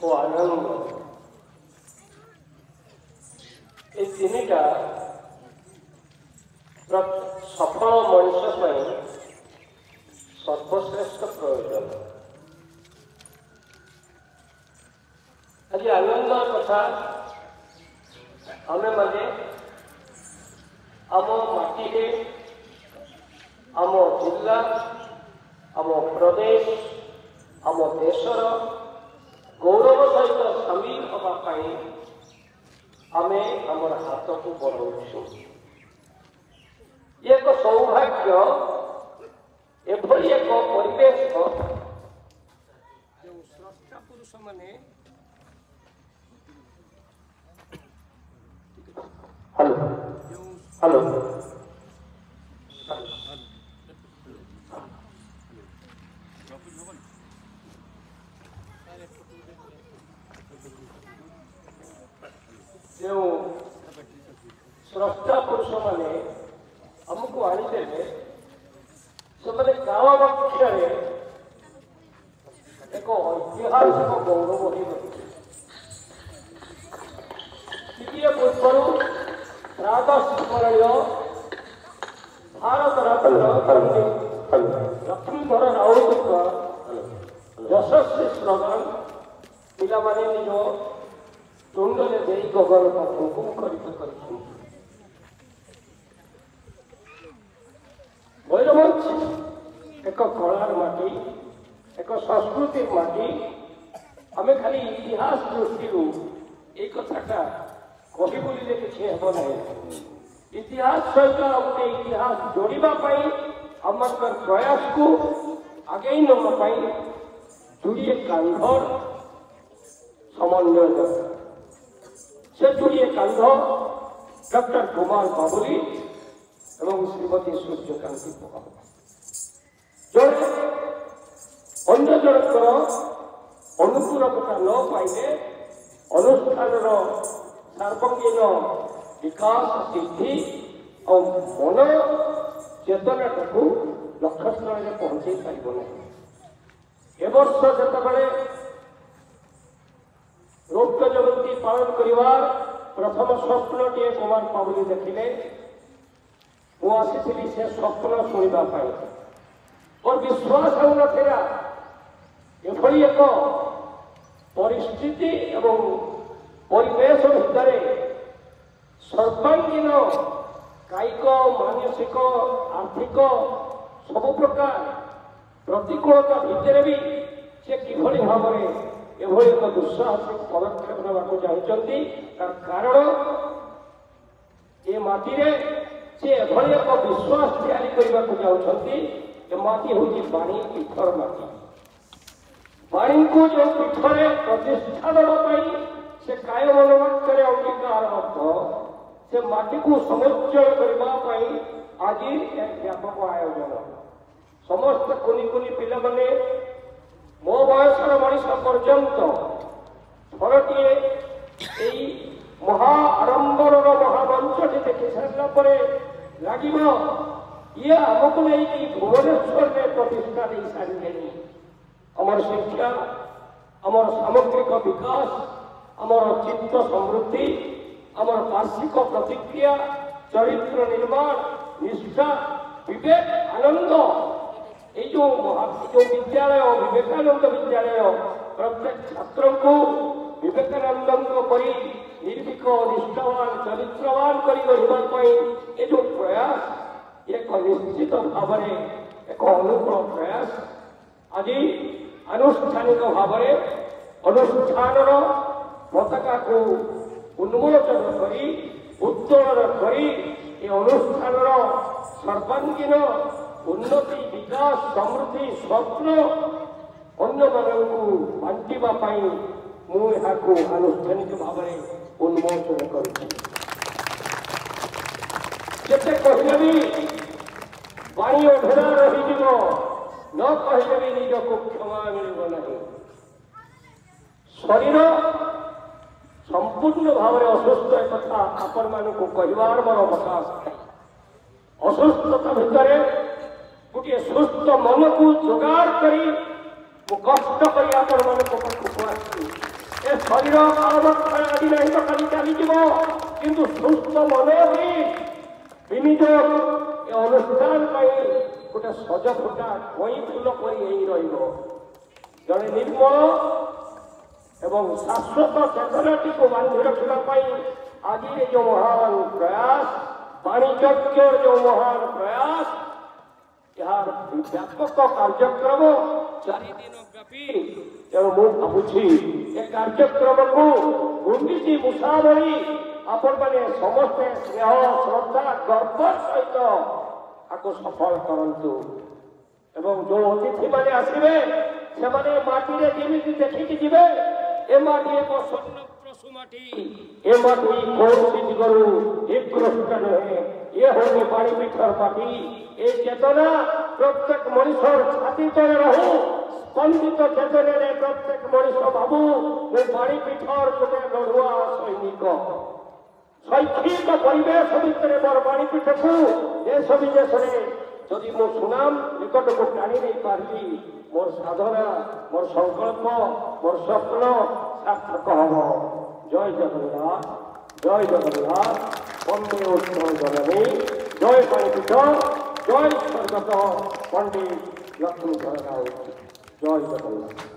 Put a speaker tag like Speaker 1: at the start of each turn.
Speaker 1: ଓ ଆନନ୍ଦ ଏ ତିନିଟା ସଫଳ ମଣିଷ ପାଇଁ ସର୍ବଶ୍ରେଷ୍ଠ ପ୍ରୟୋଜନ। ଆଜି ଆନନ୍ଦ କଥା ଆମେମାନେ ଆମ ମାଟିରେ ଆମ ଜିଲ୍ଲା ଆମ ପ୍ରଦେଶ ଆମ ଦେଶର ଗୌରବ ସହିତ ସାମିଲ ହେବା ପାଇଁ ଆମେ ଆମର ହାତକୁ ବଢ଼ାଉଛୁ। ଏକ ସୌଭାଗ୍ୟ ଏଭଳି ଏକ ପରିବେଶ ଯେଉଁ ସ୍ରଷ୍ଟା ପୁରୁଷମାନେ ହ୍ୟାଲୋ ହ୍ୟାଲୋ ଯେଉଁ ସ୍ରଷ୍ଟା ପୁରୁଷମାନେ ଆମକୁ ଆଣିଦେଲେ ସେମାନେ ଗାଁ ବକ୍ଷରେ ଏକ ଐତିହାସିକ ଗୌରବ ହେଇଗଲେ। ଟିକିଏ ପୂର୍ବରୁ ପ୍ରାତଃସ୍ମରଣୀୟ ଭାରତ ରତ୍ନ ଲକ୍ଷ୍ମୀଧର ରାଉତଙ୍କ ଯଶସ୍ୱୀ ସ୍ଲୋଗାନ ପିଲାମାନେ ନିଜ ତୁଣ୍ଡରେ ଦେଇ ଗଗନ ପାଖକୁ ମୁଖରିତ କରିଛନ୍ତି। ମୟୂରଭଞ୍ଜ ଏକ କଳାର ମାଟି ଏକ ସଂସ୍କୃତିର ମାଟି। ଆମେ ଖାଲି ଇତିହାସ ଦୃଷ୍ଟିରୁ ଏଇ କଥାଟା କହି ବୋଲିଲେ କିଛି ହେବ ନାହିଁ। ଇତିହାସ ସହିତ ଗୋଟେ ଇତିହାସ ଯୋଡ଼ିବା ପାଇଁ ଆମର ପ୍ରୟାସକୁ ଆଗେଇ ନେବା ପାଇଁ ଯୋଡ଼ିଏ କାନ୍ଧର ସମନ୍ୱୟ ଦରକାର। ସେ ଯୋଡ଼ିଏ କାନ୍ଧ ଡକ୍ଟର କୁମାର ବାବୁଲି ଏବଂ ଶ୍ରୀମତୀ ସୂର୍ଯ୍ୟକାନ୍ତି ପ୍ରଧାନ। ଜଣେ ଅନ୍ୟ ଜଣଙ୍କର ଅନୁକୂଳତା ନ ପାଇଲେ ଅନୁଷ୍ଠାନର ସାର୍ବଙ୍ଗୀନ ବିକାଶ ସିଦ୍ଧି ଆଉ ମନ ଚେତନାଟାକୁ ଲକ୍ଷ୍ୟସ୍ଥଳରେ ପହଞ୍ଚେଇ ପାରିବ ନାହିଁ। ଏ ବର୍ଷ ଯେତେବେଳେ ରୌପ୍ୟ ଜୟନ୍ତୀ ପାଳନ କରିବାର ପ୍ରଥମ ସ୍ୱପ୍ନଟିଏ କୁମାର ବାବୁଲି ଦେଖିଲେ ମୁଁ ଆସିଥିଲି ସେ ସ୍ୱପ୍ନ ଶୁଣିବା ପାଇଁ। ମୋର ବିଶ୍ୱାସ ହେଉନଥିଲା ଏଭଳି ଏକ ପରିସ୍ଥିତି ଏବଂ ପରିବେଶ ଭିତରେ ସର୍ବାଙ୍ଗୀନ କାୟିକ ମାନସିକ ଆର୍ଥିକ ସବୁ ପ୍ରକାର ପ୍ରତିକୂଳତା ଭିତରେ ବି ସେ କିଭଳି ଭାବରେ ଏଭଳି ଏକ ଦୁଃସାହସିକ ପଦକ୍ଷେପ ନେବାକୁ ଚାହୁଁଛନ୍ତି। ତାର କାରଣ ଏ ମାଟିରେ ସେ ଏଭଳି ଏକ ବିଶ୍ୱାସ ତିଆରି କରିବାକୁ ଚାହୁଁଛନ୍ତି। ଏ ମାଟି ହେଉଛି ବାଣୀ ପୀଠର ମାଟି। ବାଣୀକୁ ଯେଉଁ ପୀଠରେ ପ୍ରତିଷ୍ଠା ଦେବା ପାଇଁ ସେ କାୟ ମନୋବାକ୍ୟରେ ଅଙ୍ଗୀକାରବଦ୍ଧ ସେ ମାଟିକୁ ସମୁଜ୍ଜଳ କରିବା ପାଇଁ ଆଜି ଏକ ବ୍ୟାପକ ଆୟୋଜନ। ସମସ୍ତ କୁନି କୁନି ପିଲାମାନେ ମୋ ବୟସର ମଣିଷ ପର୍ଯ୍ୟନ୍ତ ଥରଟିଏ ଏଇ ମହା ଆଡ଼ମ୍ବରର ମହାମଞ୍ଚଟି ଦେଖି ସାରିଲା ପରେ ଲାଗିବ ଇଏ ଆମକୁ ନେଇକି ଭୁବନେଶ୍ୱରରେ ପ୍ରତିଷ୍ଠା ଦେଇ ସାରିଲେଣି। ଆମର ଶିକ୍ଷା ଆମର ସାମଗ୍ରିକ ବିକାଶ ଆମର ଚିତ୍ତ ସମୃଦ୍ଧି ଆମର ବାର୍ଷିକ ପ୍ରତିକ୍ରିୟା ଚରିତ୍ର ନିର୍ମାଣ ନିଷ୍ଠା ବିବେକ ଆନନ୍ଦ এই যে বিদ্যালয় বিবেকানন্দ বিদ্যালয় প্রত্যেক ছাত্রଙ୍କୁ বিবেকানন্দଙ୍କ পরি ନିର୍ଭୀକ ନିଷ୍ଠାବାନ ଚରିତ୍ରବାନ କରି ଗଢ଼ିବା ପାଇଁ ଏ ଯେଉଁ ପ୍ରୟାସ ଏକ ନିଶ୍ଚିତ ଭାବରେ ଏକ ଅନୁକୂଳ ପ୍ରୟାସ। ଆଜି ଆନୁଷ୍ଠାନିକ ଭାବରେ ଅନୁଷ୍ଠାନର ପତାକାକୁ ଉନ୍ମୋଚନ କରି ଉତ୍ତୋଳନ କରି ଏ ଅନୁଷ୍ଠାନର ସର୍ବାଙ୍ଗୀନ ଉନ୍ନତି ବିକାଶ ସମୃଦ୍ଧି ସ୍ୱପ୍ନ ଅନ୍ୟମାନଙ୍କୁ ବାଣ୍ଟିବା ପାଇଁ ମୁଁ ଏହାକୁ ଆନୁଷ୍ଠାନିକ ଭାବରେ ଉନ୍ମୋଚନ କରୁଛି। ଯେତେ କହିଲେ ବି ବାଣୀ ଅଧରା ରହିଯିବ ନ କହିଲେ ବି ନିଜକୁ କ୍ଷମା ମିଳିବ ନାହିଁ। ଶରୀର ସମ୍ପୂର୍ଣ୍ଣ ଭାବରେ ଅସୁସ୍ଥ କଥା ଆପଣମାନଙ୍କୁ କହିବାର ମୋର ଅବକାଶ ନାହିଁ। ଅସୁସ୍ଥତା ଭିତରେ ଗୋଟିଏ ସୁସ୍ଥ ମନକୁ ଯୋଗାଡ଼ କରି ମୁଁ କଷ୍ଟ କରି ଆପଣମାନଙ୍କ ପାଖକୁ ଆସିଛି। ଏ ଶରୀର କାଳବକ୍ଷୟ ଆଜି ନାହିଁ ତ କାଲି ଚାଲିଯିବ, କିନ୍ତୁ ସୁସ୍ଥ ମନରେ ବିନିଯୋଗ ଏ ଅନୁଷ୍ଠାନ ପାଇଁ ଗୋଟେ ସଜ ଫୁଟା କଇଁ ଫୁଲ ପରି ହେଇ ରହିବ। ଜଣେ ନିର୍ମଳ ଏବଂ ଶାଶ୍ୱତ ଚେତନାଟିକୁ ବାନ୍ଧି ରଖିବା ପାଇଁ ଆଜି ଏ ଯେଉଁ ମହାନ ପ୍ରୟାସ, ବାଣୀଯଜ୍ଞର ଯେଉଁ ମହାନ ପ୍ରୟାସ, ଏହାର ବ୍ୟାପକ କାର୍ଯ୍ୟକ୍ରମ 4 ଦିନ ବ୍ୟାପୀ। ତେଣୁ ମୁଁ ଭାବୁଛି ଏ କାର୍ଯ୍ୟକ୍ରମକୁ ଗୁଣ୍ଡିଚି ମୂଷା ଭଳି ଆପଣମାନେ ସମସ୍ତେ ସ୍ନେହ ଶ୍ରଦ୍ଧା ଗର୍ବ ସହିତ ତାକୁ ସଫଳ କରନ୍ତୁ। ଏବଂ ଯେଉଁ ଅତିଥିମାନେ ଆସିବେ ସେମାନେ ମାଟିରେ ଯେମିତି ଦେଖିକି ଯିବେ, ଏ ମାଟି ଏକ ସ୍ୱର୍ଣ୍ଣପ୍ରସୂ ମାଟି, ଏ ମାଟି କୌଣସି ଦିଗରୁ ନିକୃଷ୍ଟ ନୁହେଁ। ଏ ହଉଛି ବାଣୀପୀଠର ମାଟି। ଏ ଚେତନା ପ୍ରତ୍ୟେକ ମଣିଷର ଛାତି ତଳେ ରହୁ। ସ୍ପନ୍ଦିତ ଚେତନାରେ ପ୍ରତ୍ୟେକ ମଣିଷ ଭାବୁ ମୁଁ ବାଣୀପୀଠର ଗୋଟେ ଲଢୁଆ ସୈନିକ। ଶୈକ୍ଷିକ ପରିବେଶ ଭିତରେ ମୋର ବାଣୀପୀଠକୁ ଦେଶ ବିଦେଶରେ ଯଦି ମୁଁ ସୁନାମ ନିକଟକୁ ଟାଣି ନେଇପାରିବି, ମୋର ସାଧନା, ମୋର ସଂକଳ୍ପ, ମୋର ସ୍ୱପ୍ନ ସାର୍ଥକ ହବ। ଜୟ ଜଗନ୍ନାଥ, ଜୟ ଜଗନ୍ନାଥ, ବନ୍ଦେ ଉତ୍କଳ ଜନନୀ, ଜୟ ବାଣୀପୀଠ, ଜୟ ସ୍ୱର୍ଗତ ପଣ୍ଡିତ ଲକ୍ଷ୍ମୀଧର ରାଉତ। ଜୟ ଜଗନ୍ନାଥ।